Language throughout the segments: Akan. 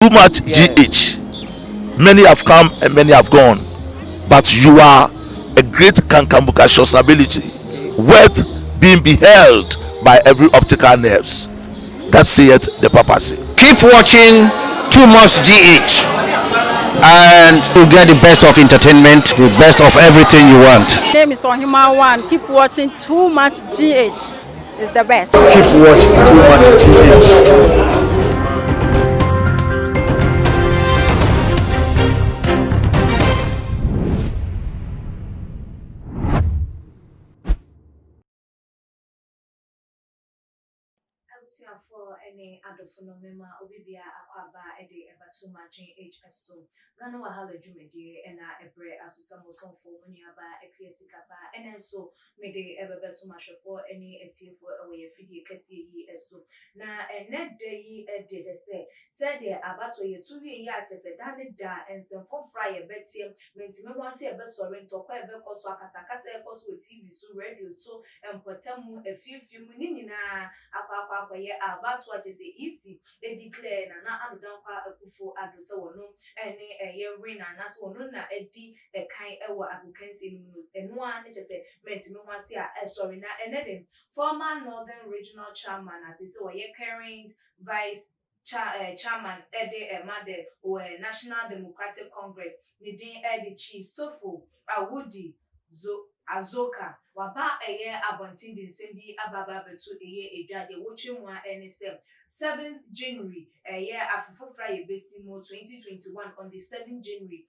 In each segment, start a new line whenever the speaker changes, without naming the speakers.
too much GH. Many have come and many have gone, but you are a great kankamukashos ability, worth being beheld by every optical nerves. That saith the papacy.
Keep watching Too Much GH, and you'll get the best of entertainment, the best of everything you want.
My name is Mahama One. Keep watching Too Much GH. It's the best.
Keep watching Too Much GH.
For any other phenomenon, Obibia Aquaba, Eddie Ever Too Much HSO. None of Hala Jumedi and I ebre as some for Muniaba, Equiacicaba, and then so may they ever be so much for any tea for away a fiddy Cassie so. Now, and net day did say, said there about 2 years as a danny da and some for fry a bed here, meant me once a best or rent or quite because Wakasaka with TV so radio so and put a few munina. About what is easy, they declare na Adampa a kufu aduso no, and a year winner, and that's one a d a kind ewa abukensi news, and one just say, meant me once here, sorry, na and then former Northern Regional Chairman, as is or ye current Vice Chairman Eddie Emade or National Democratic Congress, the Dean Eddie Chief Sofo, Awudi, Azorka. Waba a year abontin din sembi ababa betu a year a jade watching one NSM 7th January a year after Friday Besimo 2021 on the 7th January.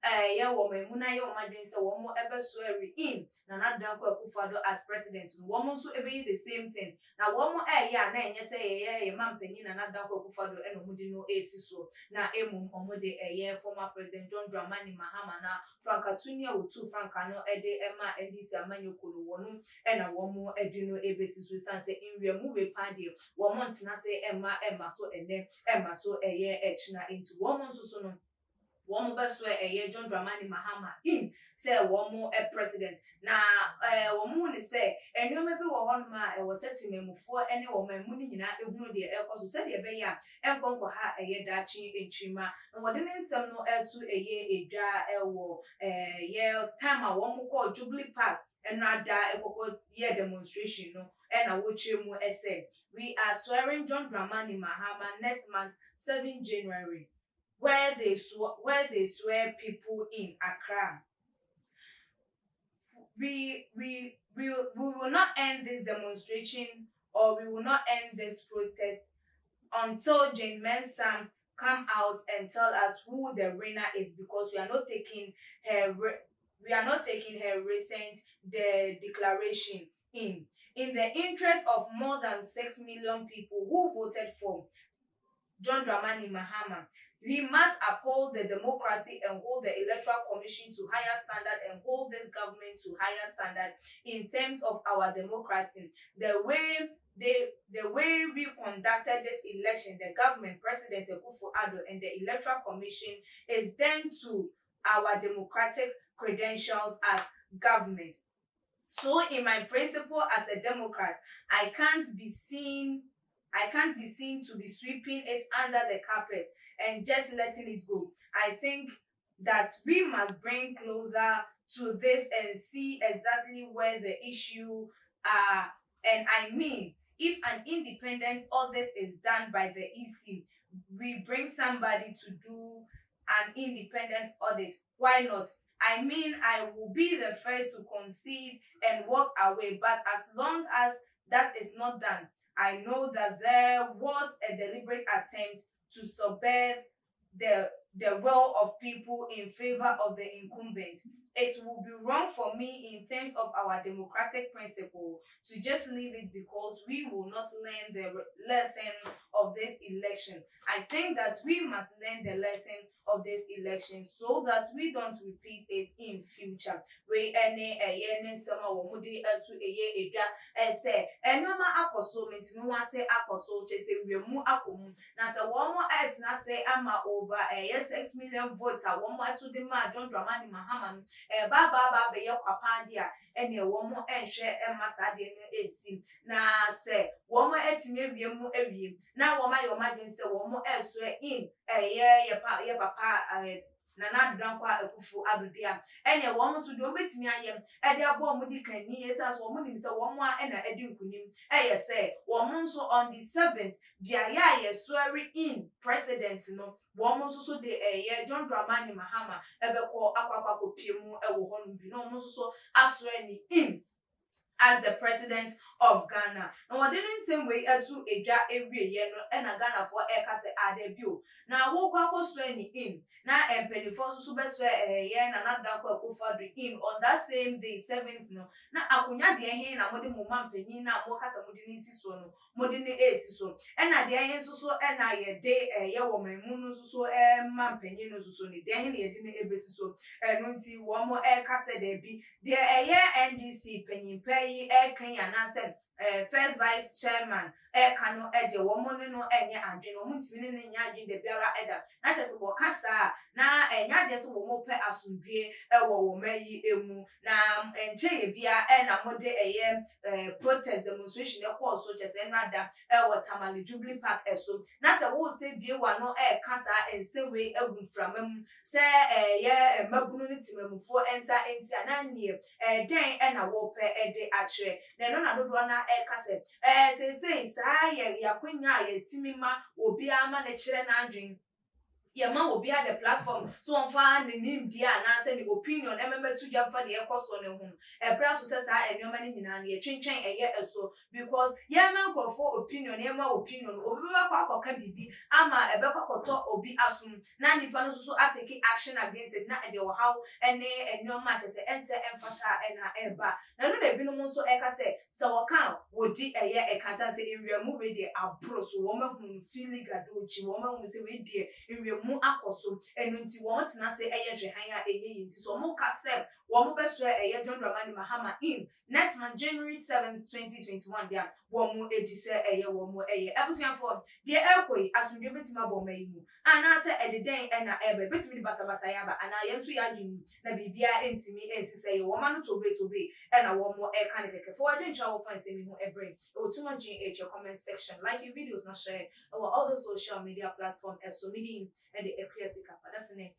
A year woman Muna yo madin so one more ever swearing in Nana Danko Kufado as president. One more so ever the same thing. Now one more a year nine yes a man penny Nana Danko Kufado and Mudino Asiso. Now Emum Omode a year former President John Dramani Mahama na Frankatunia with 2 Francano Ede Emma Edis Amanu Kulu and a woman Edino Ebesis with Sanse in real movie party. 1 month na say Emma so and then Emma so a year etchna into 1 month so no. One more best way a year John Dramani Mahama in say one more a president. Now, one more say, and you may be one man was setting me for any woman money in a blue dear air so said a bear and conquer her a year dachi in Chima and what didn't some no air to a year a jar a year time a one more called Jubilee Park and not die a year demonstration no and I watch you more essay. We are swearing John Dramani Mahama next month 7 January. Where they swear people in Accra. We will not end this demonstration or we will not end this protest until Jane Mensam come out and tell us who the winner is, because we are not taking her recent declaration in the interest of more than 6 million people who voted for John Dramani Mahama. We must uphold the democracy and hold the Electoral Commission to higher standard and hold this government to higher standard in terms of our democracy. The way we conducted this election, the government, President Akufo-Addo and the Electoral Commission is then to our democratic credentials as government. So in my principle as a Democrat, I can't be seen to be sweeping it under the carpet and just letting it go. I think that we must bring closer to this and see exactly where the issue are. And I mean, if an independent audit is done by the EC, we bring somebody to do an independent audit. Why not? I mean, I will be the first to concede and walk away, but as long as that is not done, I know that there was a deliberate attempt to subvert the will of people in favor of the incumbent. It will be wrong for me in terms of our democratic principle to just leave it because we will not learn the lesson of this election. I think that we must learn the lesson of this election so that we don't repeat it in future. We any summer or moody to a year say and no apostle means no one say apostle just say we mu akom na say one more ads na say ama over yes 6 million votes a one more to the man John Dramani Mahama ba be ye kwapa dia ene wo mo enhwe emasa de no esi na se wo mo etime wiem mu awiem na wo ma yo ma dwen se wo mo eso in ye papa Nana Drankwa Ekufu Adudia. Any a woman to do with me, I am at their bomb with can near as woman is a woman and a edunkunim. Say, woman so on the 7th, Biaya swearing in president, no woman so the John Dramani Mahama, ever call Aquapaco Pimu, a woman, no so swearing in as the president of Ghana. Now, what didn't same way to a ja every year and a Ghana for a debut. Now, what was swearing in? Now, and penny for super swear a year and another in on that same day, 7th. No, now I could not be a hen and what the moment penny now, what has a modern season, modern a season, and I dare so and I a day a year woman, moon so a man penny no so ni then he didn't a basis so and until one more air cassette be there a year NDC penny pay air Kenya Nansen. First vice chairman kano de woman no enye adwen o mutimi ne nya adwen de biara eda na chese wo kasa na enya de so wo mo pe asundue wo wo mayi emu na enche ye bia na mode protest demonstration e call so chese nada wo Tamale Jubilee Park so na se wo se bie wa no kasa ense we agun framam se ye mabunu ne timamufo ensa enti ananie den na wo pe de atwe na no na dodo na kase say ya kwenya ya timima obi ama na kire na adwen Yama will be at the platform, so on fan the name dear and answer the opinion. Remember to jump for the cost on the home. A brass says I and your money in a change a year or so because Yaman call for opinion, Yama opinion, or can be Ama a better or be assumed. Nanny Panos so I take action against it, not your how and no match as the answer and fata and eba. Now, no, be no so eka say, so account would di a year a cancer say in remove the approach woman who feel like a dochi woman who say we dear in mu akoso enunti won tena se ehwe han enye yinti so mo ka se wo mo beso John Dramani Mahama in next month January 7, 2021 dia wo mo edi se wo mo ebusuafo de ekoi asundwe betima bo mayi mu ana se ededen na ebe betimi di basa ya ba ana yentu ya dwum na bibia entimi ensi se wo ma no to be na wo mo ka ne keke for adwen cha wo fan se mi ho ebre o too much in your comment section like your videos na share our other social media platform so media and the Ecclesiastic. That's the name.